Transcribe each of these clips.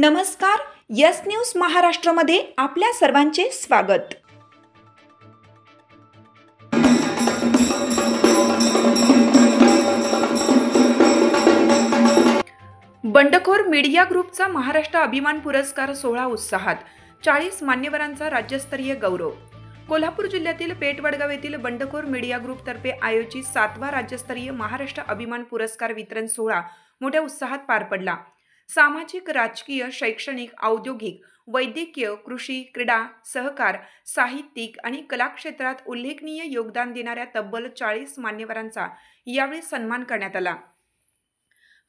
नमस्कार, yes news महाराष्ट्रमध्ये आपल्या सर्वांचे स्वागत। बंडखोर मीडिया ग्रुपचा महाराष्ट्र अभिमान पुरस्कार सोहळा उत्साहात, 40 मान्यवरांचा राज्यस्तरीय गौरव। कोल्हापूर जिल्ह्यातील पेठवडगाव येथील बंडखोर मीडिया ग्रुप तर्फे आयोजित 7वा राज्यस्तरीय महाराष्ट्र अभिमान पुरस्कार वितरण सोहळा मोठ्या उत्साहात पार पडला। सामाजिक, राजकीय, शैक्षणिक, औद्योगिक, वैद्यकीय, कृषी, क्रीडा, सहकार, साहित्यिक आणि कला क्षेत्रात उल्लेखनीय योगदान देणाऱ्या तब्बल 40 मान्यवरांचा यावेळी सन्मान करण्यात आला।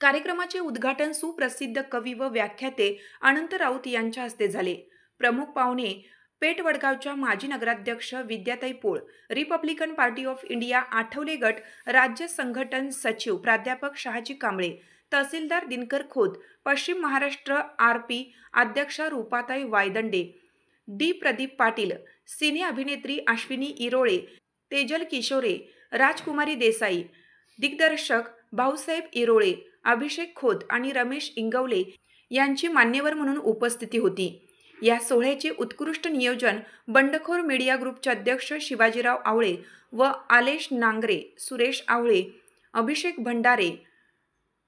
कार्यक्रमाचे उद्घाटन सुप्रसिद्ध कवी व व्याख्याते अनंत राऊत यांच्या हस्ते झाले। प्रमुख पाहुणे पेठवडगावच्या माजी नगराध्यक्ष विद्याताई Pol, Republican Party of India Athawale गट राज्य संघटन सचिव प्राध्यापक शहाजी कांबळे, तहसीलदार दिनकर खोत, पश्चिम महाराष्ट्र आरपी अध्यक्षा रूपाताई वायदंडे, डी प्रदीप पाटील, सिने अभिनेत्री अश्विनी इरोळे, तेजल किशोरे, राजकुमारी देसाई, दिग्दर्शक भाऊसाहेब इरोळे, अभिषेक खोत आणि रमेश इंगवले यांची मान्यवर म्हणून उपस्थिती होती। या सोहळ्याचे उत्कृष्ट नियोजन बंडखोर मीडिया ग्रुपचे अध्यक्ष शिवाजीराव आवळे व आलेश नांगरे, सुरेश आवळे, अभिषेक भंडारे,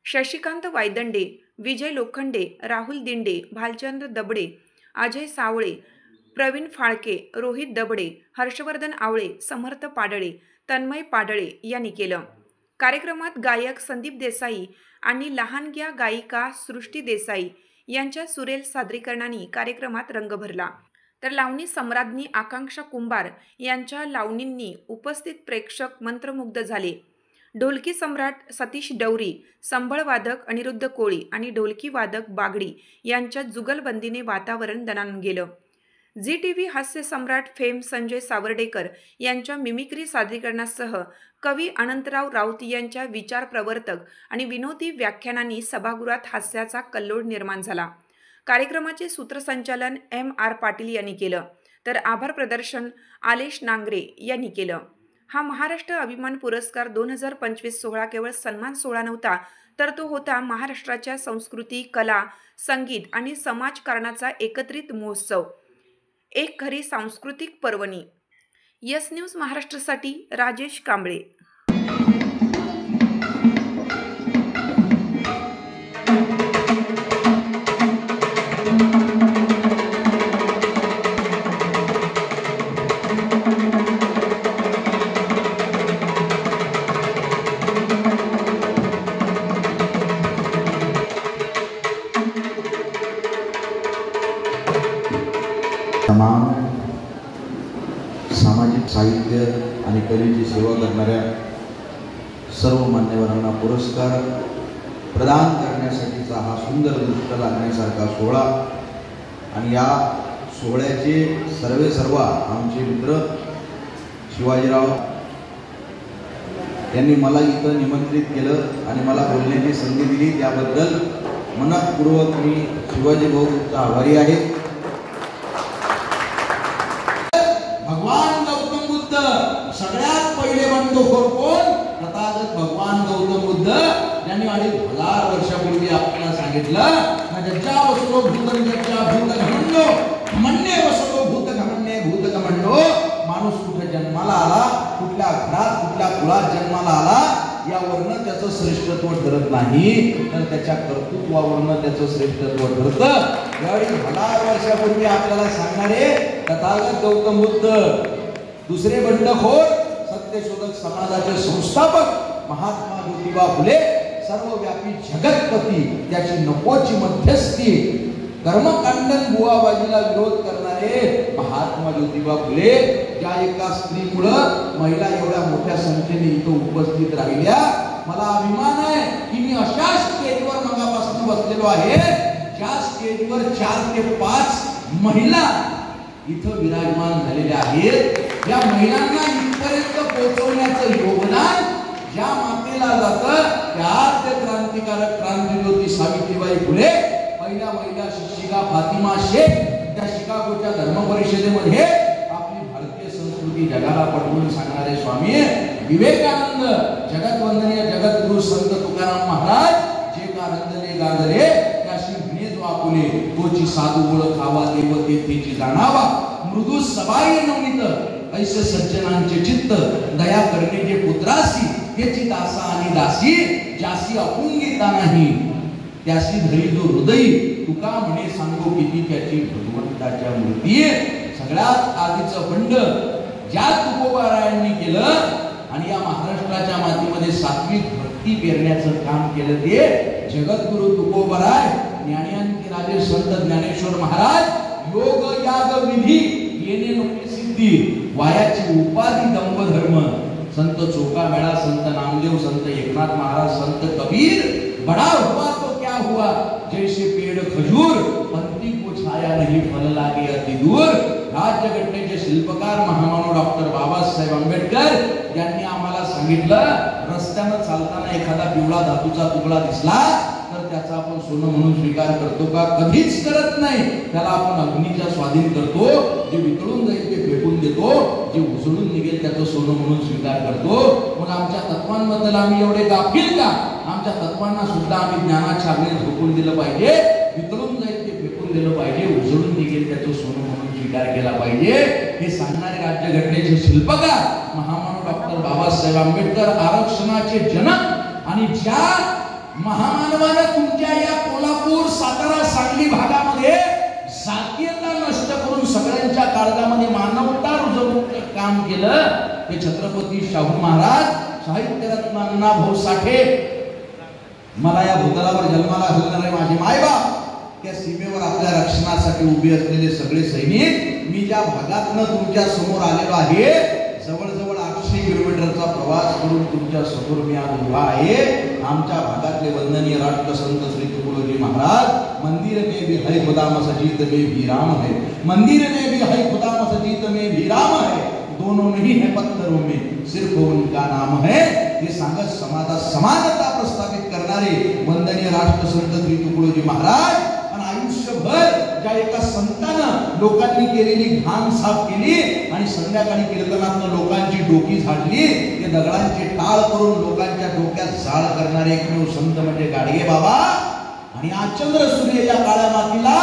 शशिकांत वायदंडे, विजय लोखंडे, राहुल दिंडे, भालचंद्र दबडे, अजय सावळे, प्रवीण फाळके, रोहित दबडे, हर्षवर्धन आवळे, समर्थ पाडळे, तन्मय पाडळे यांनी केलं। कार्यक्रमात गायक संदीप देसाई आणि लहानग्या गायिका सृष्टी देसाई यांच्या सुरेल सादरीकरणाने कार्यक्रमात रंग भरला। तर लावणी सम्राज्ञी आकांक्षा कुंभार यांच्या लावणींनी उपस्थित प्रेक्षक मंत्रमुग्ध झाले। ढोलकी सम्राट सतीश डवरी, संबळ वादक अनिरुद्ध कोळी आणि ढोलकी वादक बागडी यांच्या जुगलबंदीने वातावरण दणाणून गेलं। झी टीव्ही हास्य सम्राट फेम संजय सावर्डेकर यांच्या मिमिक्री सादरीकरणासह कवी अनंतराव राऊत यांच्या विचार प्रवर्तक आणि विनोदी व्याख्यानांनी सभागृहात हास्याचा कल्लोळ निर्माण झाला। कार्यक्रमाचे सूत्रसंचालन MR पाटील यांनी केलं, तर आभार प्रदर्शन आलेश नांगरे यांनी केलं। हा महाराष्ट्र अभिमान पुरस्कार 2025 सोहळा केवळ सन्मान सोहळा नव्हता, तर तो होता महाराष्ट्राच्या संस्कृती, कला, संगीत आणि समाजकारणाचा एकत्रित महोत्सव, एक खरी सांस्कृतिक पर्वणी। यस न्यूज महाराष्ट्रासाठी राजेश कांबळे। तमाम सामाजिक साहित्य आणि कलेची सेवा करणाऱ्या सर्व मान्यवरांना पुरस्कार प्रदान करण्यासाठीचा हा सुंदर दृष्ट लागण्यासारखा सोहळा आणि या सोहळ्याचे सर्व आमचे मित्र शिवाजीराव यांनी मला इथं निमंत्रित केलं आणि मला बोलण्याची संधी दिली, त्याबद्दल मनपूर्वक मी शिवाजी भाऊचा आभारी आहे। भगवान गौतम बुद्ध सगळ्यात पहिले बंडखोर कोण? तथागत भगवान गौतम बुद्ध यांनी 2,500 वर्षापूर्वी आपल्याला सांगितलं, जज्जा वसतो भूतंजज्जा भूतघमंडो मन्ये वसतो भूतघमन्ये भूतघमंडो। माणूस कुठे जन्माला आला, कुठल्या घरात, कुठल्या कुळात जन्माला आला, यावरनं त्याचं श्रेष्ठत्व ठरत नाही, तर त्याच्या कर्तृत्वावरनं त्याचं श्रेष्ठत्व ठरतं। यावेळी 1000 वर्षापूर्वी आपल्याला सांगणारे तथागत गौतम बुद्ध, दुसरे बंडखोर सत्यशोधक समाजाचे संस्थापक महात्मा ज्योतिबा फुले, सर्वव्यापी जगतपती, त्याची नकोची मध्यस्थी, कर्मकांडन बुवाबाजीला विरोध करणारे महात्मा ज्योतिबा फुले, ज्या एका स्त्रीमुळं महिला एवढ्या मोठ्या संख्येने इथं उपस्थित राहिल्या। मला अभिमान आहे की मी अशा स्टेजवर मगापासून बसलेलो आहे, ज्या स्टेजवर 4 ते 5 महिला इथं विराजमान झालेल्या आहेत। या महिलांना इथपर्यंत पोहोचवण्याचं योगदान ज्या मातेला जातं, त्या क्रांतिकारक क्रांतिज्योती सावित्रीबाई फुले, पहिल्या महिला शिक्षिका फातिमा शेख, त्या शिकागोच्या धर्म परिषदेमध्ये आपली भारतीय संस्कृती जगाला पटवून सांगणारे स्वामी विवेकानंद, जगतवंदनीय जगद्गुरु संत तुकाराम महाराज, जे का रंजले गाजले त्याशी म्हणे जो आपुले आपुलशी साधू ओळखावा देव तेथेची जाणावा मृदू सबाई नवनीत ऐसे सज्जनांचे चित्त दया करणे जे पुत्रासी त्याची दासा आणि दासी जासी अपुंगिता नाही त्यासी धरी जो हृदय तुका म्हणे सांगो किती त्याची भगवंताच्या मूर्ती सगळ्यात आधीचं बंड ज्या तुकोबारायांनी केलं आणि या महाराष्ट्राच्या मातीमध्ये सात्विक भक्ती पेरण्याचं काम केलं ते जगद्गुरु तुकोबाराय ज्ञानियांचे राजे संत ज्ञानेश्वर महाराज योग याग विधी येणे नको सिद्धी वायाची उपाधी दंभ धर्म संत चोका मेळा संत नामदेव संत एकनाथ महाराज संत कबीर बड़ा हुआ तो क्या हुआ जैसे पेड़ खजूर पंक्ति को छाया नहीं फल लागे अति दूर राज्यघटनेचे शिल्पकार महामानव डॉक्टर बाबासाहेब आंबेडकर यांनी आम्हाला सांगितलं रस्त्यानं चालताना एखादा पिवळा धातूचा तुकडा दिसला तर त्याचा आपण सोनं म्हणून स्वीकार करतो का? कधीच करत नाही. त्याला आपण अग्नीच्या स्वाधीन करतो. जे वितळून जाईल ते फेकून देतो. जे उसळून निघेल त्याचं सोनं म्हणून स्वीकार करतो. मग आमच्या तत्वांबद्दल आम्ही एवढे गाफील का? आमच्या तत्वांना सुद्धा आम्ही ज्ञानाच्या अग्नीत झोकून दिलं पाहिजे. वितळून जाईल ते फेकून दिलं पाहिजे. उसळून निघेल त्याचं सोनं म्हणून स्वीकार केला पाहिजे. हे सांगणारे राज्यघटनेचे शिल्पकार महामानव डॉक्टर बाबासाहेब आंबेडकर आरक्षणाचे जनक आणि ज्या महामानवानं तुमच्या या कोल्हापूर सातारा सांगली भागामध्ये जातीयता नष्ट करून सगळ्यांच्या काळजामध्ये मानवता रुजवण्याचं काम केलं ते छत्रपती शाहू महाराज साहित्यरत्न अण्णाभाऊ साठे मला या भूतलावर जन्माला घालणारे माझे मायबाप त्या सीमेवर आपल्या रक्षणासाठी उभे असलेले सगळे सैनिक मी ज्या भागातनं तुमच्या समोर आलेलो आहे जवळजवळ 800 किलोमीटरचा प्रवास करून तुमच्या समोर मी आज उभा आहे. आमच्या भागातले वंदनीय राष्ट्रसंत श्री तुकडोजी महाराज मंदिर में भी है खुदा मस्जिद में भी राम है मंदिर में भी है खुदा मस्जिद में भी राम है दोनों नहीं है पत्थरों में सिर्फ उनका नाम है. हे सांगत समाजात समानता प्रस्थापित करणारे वंदनीय राष्ट्रसंत श्री तुकडोजी महाराज आणि आयुष्यभर ज्या एका संतानं लोकांनी केलेली घाण साफ केली आणि संध्याकाळी कीर्तनातून लोकांची डोकी झाडली ते दगडांचे टाळ करून लोकांच्या डोक्यात झाड करणारे एकमेव संत म्हणजे गाडगे बाबा आणि आचंद्र सूर्य या काळ्या मातीला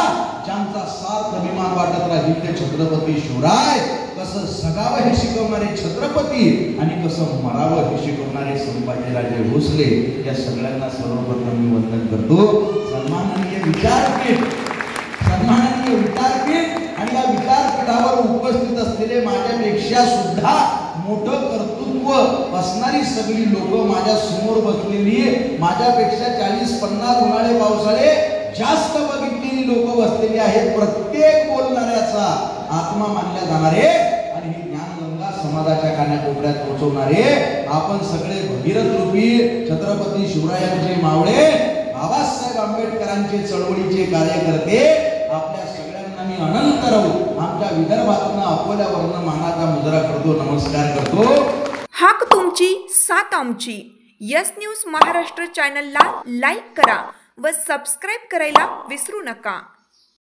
ज्यांचा सार्थ अभिमान वाटत राहील ते छत्रपती शिवराय. कसं जगावं हे शिकवणारे छत्रपती आणि कसं मरावं हे शिकवणारे संभाजीराजे भोसले या सगळ्यांना सर्वप्रथम मी वंदन करतो. सन्माननीय विचारपीठ आणि या विचारपीठावर उपस्थित असलेले माझ्यापेक्षा सुद्धा मोठं कर्तृत्व असणारी सगळी लोक माझ्या समोर बसलेली माझ्यापेक्षा 40-50 उन्हाळे पावसाळे जास्त बघितलेली लोक बसलेली आहेत. प्रत्येक बोलणाऱ्याचा आत्मा मानल्या जाणारे आणि ही ज्ञानगंगा समाजाच्या कानाकोपऱ्यात पोहोचवणारे आपण सगळे भगीरथ रूपी छत्रपती शिवरायांचे मावळे बाबासाहेब आंबेडकरांचे चळवळीचे कार्यकर्ते आपल्या सगळ्यांना मी अनंत राहू आमच्या विदर्भातून अकोल्यावरनं मानाचा मुजरा करतो. नमस्कार करतो. हाक तुमची साथ आमची. यस न्यूज महाराष्ट्र चॅनलला लाईक करा व सबस्क्राईब करायला विसरू नका.